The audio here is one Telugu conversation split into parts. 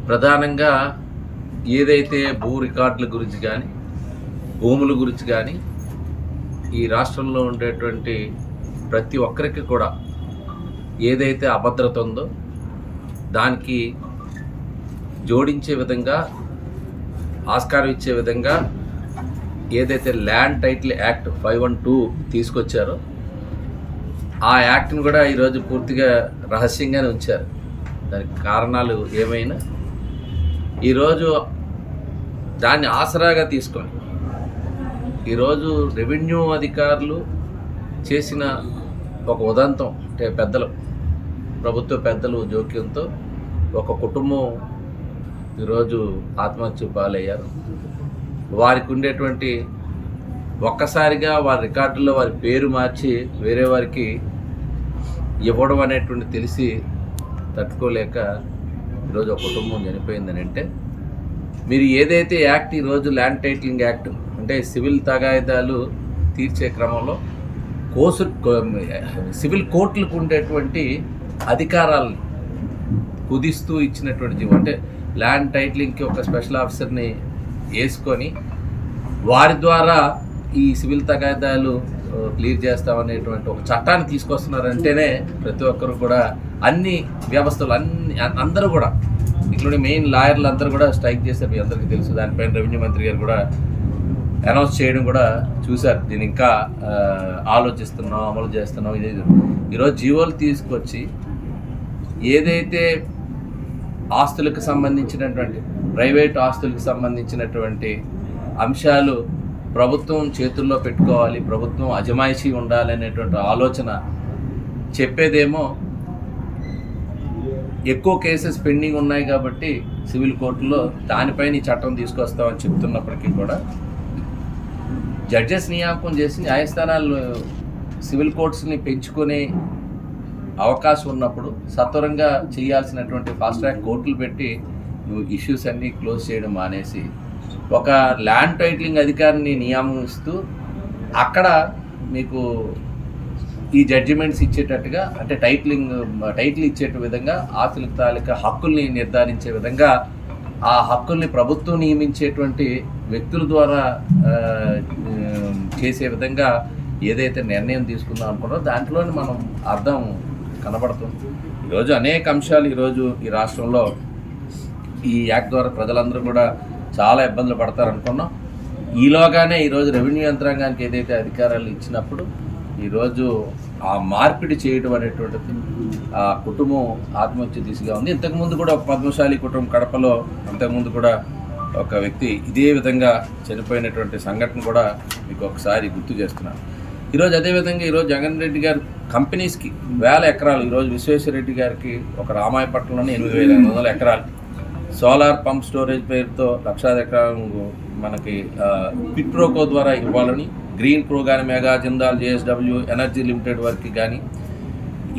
ప్రధానంగా ఏదైతే భూ రికార్డుల గురించి కానీ భూముల గురించి కానీ ఈ రాష్ట్రంలో ఉండేటువంటి ప్రతి ఒక్కరికి కూడా ఏదైతే అభద్రత ఉందో దానికి జోడించే విధంగా ఆస్కారం ఇచ్చే విధంగా ఏదైతే ల్యాండ్ టైటిల్ యాక్ట్ 512 తీసుకొచ్చారో ఆ యాక్ట్ని కూడా ఈరోజు పూర్తిగా రహస్యంగానే ఉంచారు. దానికి కారణాలు ఏమైనా ఈరోజు దాన్ని ఆసరాగా తీసుకొని ఈరోజు రెవెన్యూ అధికారులు చేసిన ఒక ఉదంతం అంటే ప్రభుత్వ పెద్దలు జోక్యంతో ఒక కుటుంబం ఈరోజు ఆత్మహత్య పాలయ్యారు. వారికి ఉండేటువంటి ఒక్కసారిగా వారి రికార్డుల్లో వారి పేరు మార్చి వేరే వారికి ఇవ్వడం అనేటువంటి తెలిసి తట్టుకోలేక ఈరోజు ఒక కుటుంబం చనిపోయిందని అంటే మీరు ఏదైతే యాక్ట్ ఈరోజు ల్యాండ్ టైటిలింగ్ యాక్ట్ అంటే సివిల్ తగాయిదాలు తీర్చే క్రమంలో సివిల్ కోర్టులకు ఉండేటువంటి అధికారాలను కుదిస్తూ ఇచ్చినటువంటి జీవో అంటే ల్యాండ్ టైటిలింగ్కి ఒక స్పెషల్ ఆఫీసర్ని వేసుకొని వారి ద్వారా ఈ సివిల్ తగాయిదాలు క్లియర్ చేస్తామనేటువంటి ఒక చట్టాన్ని తీసుకొస్తున్నారంటేనే ప్రతి ఒక్కరు కూడా అన్ని వ్యవస్థలు అందరూ కూడా ఇంక్లూడింగ్ మెయిన్ లాయర్లు అందరూ కూడా స్ట్రైక్ చేశారు. మీ అందరికీ తెలుసు. దానిపైన రెవెన్యూ మంత్రి గారు కూడా అనౌన్స్ చేయడం కూడా చూశారు. దీన్ని ఇంకా ఆలోచిస్తున్నాం, అమలు చేస్తున్నాం. ఈరోజు జీవోలు తీసుకొచ్చి ఏదైతే ఆస్తులకు సంబంధించినటువంటి ప్రైవేట్ ఆస్తులకు సంబంధించినటువంటి అంశాలు ప్రభుత్వం చేతుల్లో పెట్టుకోవాలి, ప్రభుత్వం అజమాయిషీ ఉండాలి అనేటువంటి ఆలోచన చెప్పేదేమో ఎక్కువ కేసెస్ పెండింగ్ ఉన్నాయి కాబట్టి సివిల్ కోర్టులో దానిపైన ఈ చట్టం తీసుకొస్తామని చెప్తున్నప్పటికీ కూడా జడ్జెస్ నియామకం చేసి న్యాయస్థానాలు సివిల్ కోర్ట్స్ని పెంచుకునే అవకాశం ఉన్నప్పుడు సత్వరంగా చేయాల్సినటువంటి ఫాస్ట్ ట్రాక్ కోర్టులు పెట్టి నువ్వు ఇష్యూస్ అన్నీ క్లోజ్ చేయడం మానేసి ఒక ల్యాండ్ టైటిలింగ్ అధికారిని నియమిస్తూ అక్కడ మీకు ఈ జడ్జిమెంట్స్ ఇచ్చేటట్టుగా అంటే టైటిల్ ఇచ్చేట విధంగా ఆస్తులకు తాలూకా హక్కుల్ని నిర్ధారించే విధంగా ఆ హక్కుల్ని ప్రభుత్వం నియమించేటువంటి వ్యక్తుల ద్వారా చేసే విధంగా ఏదైతే నిర్ణయం తీసుకుందాం అనుకున్నారో దాంట్లోనే మనం అర్థం కనబడుతుంది. ఈరోజు అనేక అంశాలు ఈరోజు ఈ రాష్ట్రంలో ఈ యాక్ట్ ద్వారా ప్రజలందరూ కూడా చాలా ఇబ్బందులు పడతారనుకున్నాం. ఈలోగానే ఈరోజు రెవెన్యూ యంత్రాంగానికి ఏదైతే అధికారాలు ఇచ్చినప్పుడు ఈరోజు ఆ మార్పిడి చేయడం అనేటువంటిది ఆ కుటుంబం ఆత్మహత్య దిశగా ఉంది. ఇంతకుముందు కూడా ఒక పద్మశాలి కుటుంబం కడపలో అంతకుముందు కూడా ఒక వ్యక్తి ఇదే విధంగా చనిపోయినటువంటి సంఘటన కూడా మీకు ఒకసారి గుర్తు చేస్తున్నాను. ఈరోజు అదేవిధంగా ఈరోజు జగన్ రెడ్డి గారు కంపెనీస్కి 1000 ఎకరాలు ఈరోజు విశ్వేశ్వరరెడ్డి గారికి ఒక రామాయపట్నంలోనే 8,500 ఎకరాలు సోలార్ పంప్ స్టోరేజ్ పేరుతో 1,00,000 ఎకరాలు మనకి పిట్ ప్రోకో ద్వారా ఇవ్వాలని గ్రీన్ ప్రో కానీ mega Jindal JSW energy limited వారికి కానీ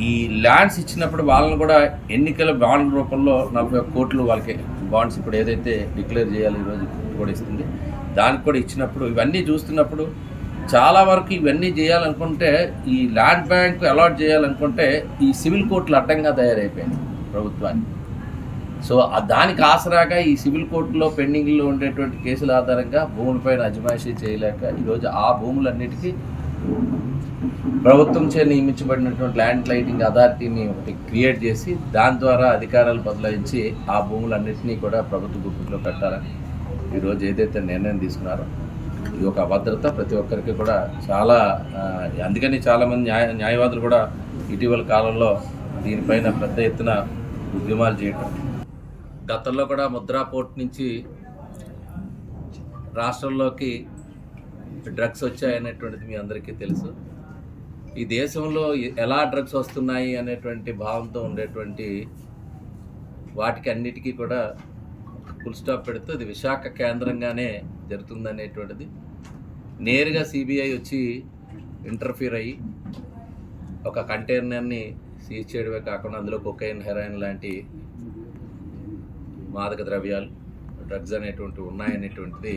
ఈ ల్యాండ్స్ ఇచ్చినప్పుడు వాళ్ళని కూడా ఎన్నికల బాండ్ రూపంలో 41 కోట్లు వాళ్ళకి బాండ్స్ ఇప్పుడు ఏదైతే డిక్లేర్ చేయాలి ఈరోజు కూడా ఇస్తుంది దానికి కూడా ఇచ్చినప్పుడు ఇవన్నీ చూస్తున్నప్పుడు చాలా వరకు ఇవన్నీ చేయాలనుకుంటే ఈ ల్యాండ్ బ్యాంక్ అలాట్ చేయాలనుకుంటే ఈ సివిల్ కోర్టులు అడ్డంగా తయారైపోయింది ప్రభుత్వానికి. సో దానికి ఆసరాగా ఈ సివిల్ కోర్టులో పెండింగ్లో ఉండేటువంటి కేసుల ఆధారంగా భూములపైన అజమాయిషీ చేయలేక ఈరోజు ఆ భూములన్నిటికీ ప్రభుత్వం చే నియమించబడినటువంటి ల్యాండ్ టైటిలింగ్ అథారిటీని ఒకటి క్రియేట్ చేసి దాని ద్వారా అధికారాలు బదలాయించి ఆ భూములన్నింటినీ కూడా ప్రభుత్వ గుర్తులో పెట్టాలని ఈరోజు ఏదైతే నిర్ణయం తీసుకున్నారో ఇది ఒక అభద్రత ప్రతి ఒక్కరికి కూడా చాలా. అందుకని చాలామంది న్యాయవాదులు కూడా ఇటీవల కాలంలో దీనిపైన పెద్ద ఎత్తున ఉద్యమాలు చేయటం. గతంలో కూడా ముద్రా పోర్ట్ నుంచి రాష్ట్రంలోకి డ్రగ్స్ వచ్చాయనేటువంటిది మీ అందరికీ తెలుసు. ఈ దేశంలో ఎలా డ్రగ్స్ వస్తున్నాయి అనేటువంటి భావంతో ఉండేటువంటి వాటికి అన్నిటికీ కూడా ఫుల్ స్టాప్ పెడుతూ ఇది విశాఖ కేంద్రంగానే జరుగుతుందనేటువంటిది నేరుగా సిబిఐ వచ్చి ఇంటర్ఫీర్ అయ్యి ఒక కంటైనర్ని సీజ్ చేయడమే కాకుండా అందులో కొకైన్, హెరాయిన్ లాంటి మాదక ద్రవ్యాలు డ్రగ్స్ అనేటువంటివి ఉన్నాయనేటువంటిది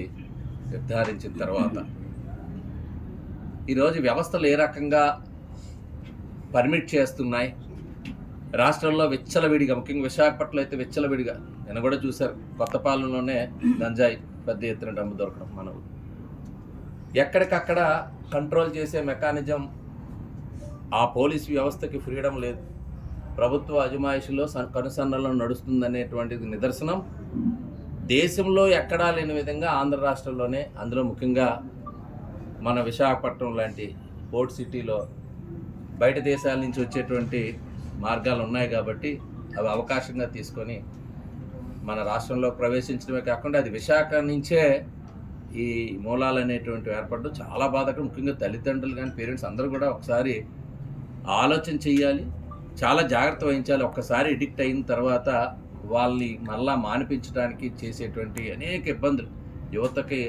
నిర్ధారించిన తర్వాత ఈరోజు వ్యవస్థలు ఏ రకంగా పర్మిట్ చేస్తున్నాయి, రాష్ట్రంలో విచ్చలవిడిగా, ముఖ్యంగా విశాఖపట్నంలో అయితే విచ్చలవిడిగా, నేను కూడా చూశారు, కొత్తపాలెంలోనే గంజాయి పెద్ద ఎత్తున డబ్బు దొరకడం. మనం ఎక్కడికక్కడ కంట్రోల్ చేసే మెకానిజం, ఆ పోలీస్ వ్యవస్థకి ఫ్రీడమ్ లేదు, ప్రభుత్వ అజమాయిషిలో కనుసన్నలో నడుస్తుందనేటువంటిది నిదర్శనం. దేశంలో ఎక్కడా లేని విధంగా ఆంధ్ర రాష్ట్రంలోనే, అందులో ముఖ్యంగా మన విశాఖపట్నం లాంటి పోర్ట్ సిటీలో బయట దేశాల నుంచి వచ్చేటువంటి మార్గాలు ఉన్నాయి కాబట్టి అవి అవకాశంగా తీసుకొని మన రాష్ట్రంలో ప్రవేశించడమే కాకుండా అది విశాఖ నుంచే ఈ మూలాలు అనేటువంటి ఏర్పడడం చాలా బాధాకరం. ముఖ్యంగా తల్లిదండ్రులు కానీ పేరెంట్స్ అందరూ కూడా ఒకసారి ఆలోచన చెయ్యాలి, చాలా జాగ్రత్త వహించాలి. ఒక్కసారి ఎడిక్ట్ అయిన తర్వాత వాళ్ళని మళ్ళా మానిపించడానికి చేసేటువంటి అనేక ఇబ్బందులు, యువతకి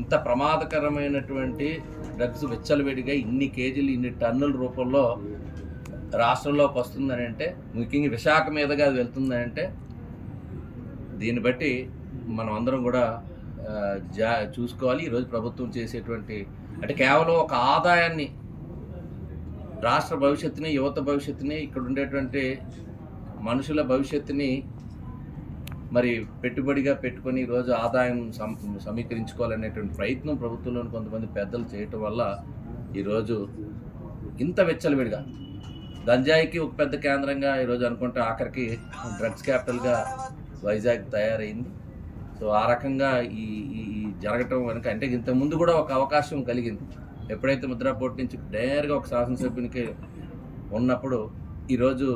ఇంత ప్రమాదకరమైనటువంటి డ్రగ్స్ విచ్చలవిడిగా ఇన్ని కేజీలు ఇన్ని టన్నుల రూపంలో రాష్ట్రంలోకి వస్తుందని అంటే, ముఖ్యంగా విశాఖ మీదుగా అది వెళ్తుందని అంటే, దీన్ని బట్టి మనం అందరం కూడా చూసుకోవాలి. ఈరోజు ప్రభుత్వం చేసేటువంటి అంటే కేవలం ఒక ఆదాయాన్ని, రాష్ట్ర భవిష్యత్తుని, యువత భవిష్యత్తుని, ఇక్కడ ఉండేటువంటి మనుషుల భవిష్యత్తుని మరి పెట్టుబడిగా పెట్టుకొని ఈరోజు ఆదాయం సమీకరించుకోవాలనేటువంటి ప్రయత్నం ప్రభుత్వంలోని కొంతమంది పెద్దలు చేయటం వల్ల ఈరోజు ఇంత విచ్చలవిడిగా గంజాయికి ఒక పెద్ద కేంద్రంగా ఈరోజు అనుకుంటే ఆఖరికి డ్రగ్స్ క్యాపిటల్గా వైజాగ్ తయారైంది. సో ఆ రకంగా ఈ జరగటం వెనుక అంటే ఇంతకుముందు కూడా ఒక అవకాశం కలిగింది. ఎప్పుడైతే ముద్రాపోర్ట్ నుంచి డైరెక్ట్గా ఒక శాసనసభ్యునికి ఉన్నప్పుడు ఈరోజు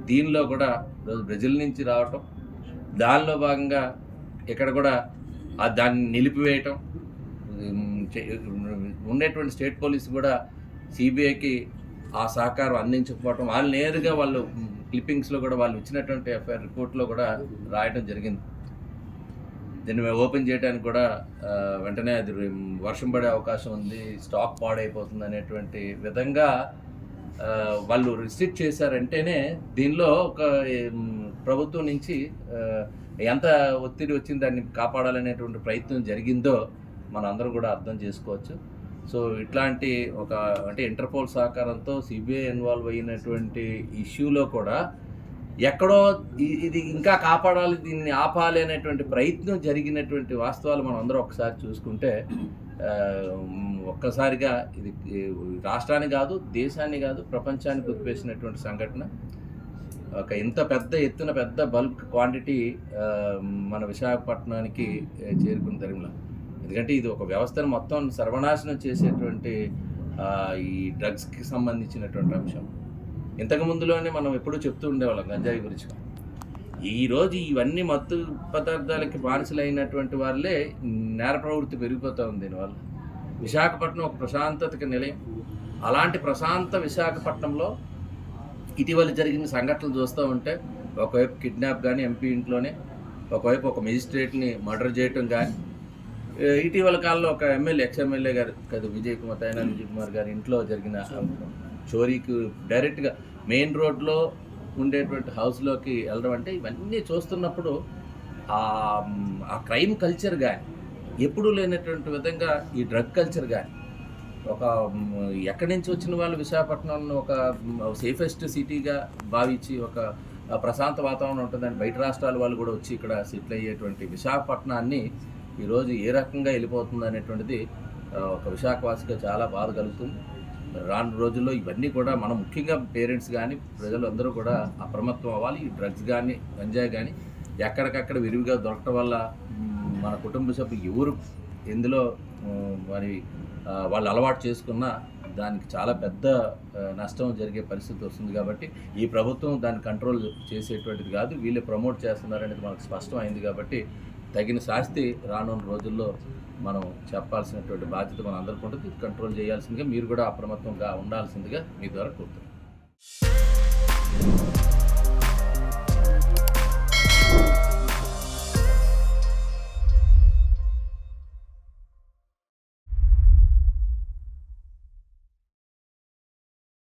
దీనిలో కూడా ఈరోజు బ్రెజిల్ నుంచి రావటం, దానిలో భాగంగా ఇక్కడ కూడా దాన్ని నిలిపివేయటం, ఉండేటువంటి స్టేట్ పోలీసు కూడా సిబిఐకి ఆ సహకారం అందించకపోవటం, వాళ్ళు నేరుగా వాళ్ళు క్లిప్పింగ్స్లో కూడా వాళ్ళు ఇచ్చినటువంటి ఎఫ్ఐఆర్ రిపోర్ట్లో కూడా రాయటం జరిగింది. దీన్ని మేము ఓపెన్ చేయడానికి కూడా వెంటనే అది వర్షం పడే అవకాశం ఉంది, స్టాక్ పాడైపోతుంది అనేటువంటి విధంగా వాళ్ళు రిస్ట్రిక్ట్ చేశారంటేనే దీనిలో ఒక ప్రభుత్వం నుంచి ఎంత ఒత్తిడి వచ్చింది దాన్ని కాపాడాలనేటువంటి ప్రయత్నం జరిగిందో మనం అందరం కూడా అర్థం చేసుకోవచ్చు. సో ఇట్లాంటి ఒక అంటే ఇంటర్పోల్ సహకారంతో సిబిఐ ఇన్వాల్వ్ అయినటువంటి ఇష్యూలో కూడా ఎక్కడో ఇది ఇంకా కాపాడాలి, దీన్ని ఆపాలి అనేటువంటి ప్రయత్నం జరిగినటువంటి వాస్తవాలు మనం అందరం ఒకసారి చూసుకుంటే ఒక్కసారిగా ఇది రాష్ట్రాన్ని కాదు, దేశాన్ని కాదు, ప్రపంచాన్ని కుదిపేసినటువంటి సంఘటన. ఒక ఇంత పెద్ద ఎత్తున పెద్ద బల్క్ క్వాంటిటీ మన విశాఖపట్నానికి చేరుకున్న తరంలో, ఎందుకంటే ఇది ఒక వ్యవస్థను మొత్తం సర్వనాశనం చేసేటువంటి ఈ డ్రగ్స్కి సంబంధించినటువంటి అంశం. ఇంతకుముందులోనే మనం ఎప్పుడూ చెప్తూ ఉండేవాళ్ళం గంజాయి గురించి. ఈరోజు ఇవన్నీ మత్తు పదార్థాలకి బానిసలైనటువంటి వాళ్ళే నేర ప్రవృత్తి పెరిగిపోతూ ఉంది. దీనివల్ల విశాఖపట్నం ఒక ప్రశాంతతకి నిలయం. అలాంటి ప్రశాంత విశాఖపట్నంలో ఇటీవల జరిగిన సంఘటనలు చూస్తూ ఉంటే ఒకవైపు కిడ్నాప్ కానీ ఎంపీ ఇంట్లోనే, ఒకవైపు ఒక మెజిస్ట్రేట్ని మర్డర్ చేయటం కానీ, ఇటీవల కాలంలో ఒక ఎక్స్-ఎమ్మెల్యే గారు కదా విజయ్ కుమార్ గారి ఇంట్లో జరిగిన చోరీకి డైరెక్ట్గా మెయిన్ రోడ్లో ఉండేటువంటి హౌస్లోకి వెళ్ళడం అంటే ఇవన్నీ చూస్తున్నప్పుడు ఆ క్రైమ్ కల్చర్ కానీ, ఎప్పుడూ లేనటువంటి విధంగా ఈ డ్రగ్ కల్చర్ కానీ, ఒక ఎక్కడి నుంచి వచ్చిన వాళ్ళు విశాఖపట్నంలో ఒక సేఫెస్ట్ సిటీగా భావించి ఒక ప్రశాంత వాతావరణం ఉంటుందని బయట రాష్ట్రాల వాళ్ళు కూడా వచ్చి ఇక్కడ సెటిల్ అయ్యేటువంటి విశాఖపట్నాన్ని ఈరోజు ఏ రకంగా వెళ్ళిపోతుంది అనేటువంటిది ఒక విశాఖవాసిగా చాలా బాధ కలుగుతుంది. రాను రోజుల్లో ఇవన్నీ కూడా మనం ముఖ్యంగా పేరెంట్స్ కానీ ప్రజలు అందరూ కూడా అప్రమత్తం అవ్వాలి. ఈ డ్రగ్స్ కానీ గంజాయి కానీ ఎక్కడికక్కడ విరివిగా దొరకటం వల్ల మన కుటుంబ సభ్యులు ఎవరు ఎందులో మరి వాళ్ళు అలవాటు చేసుకున్నా దానికి చాలా పెద్ద నష్టం జరిగే పరిస్థితి వస్తుంది. కాబట్టి ఈ ప్రభుత్వం దాన్ని కంట్రోల్ చేసేటువంటిది కాదు, వీళ్ళే ప్రమోట్ చేస్తున్నారనేది మనకు స్పష్టం అయింది. కాబట్టి తగిన శాస్తి రానున్న రోజుల్లో మనం చెప్పాల్సినటువంటి బాధ్యత మన అందరికీ ఉంటుంది. కంట్రోల్ చేయాల్సిందిగా మీరు కూడా అప్రమత్తంగా ఉండాల్సిందిగా మీ ద్వారా కోరుతున్నాను.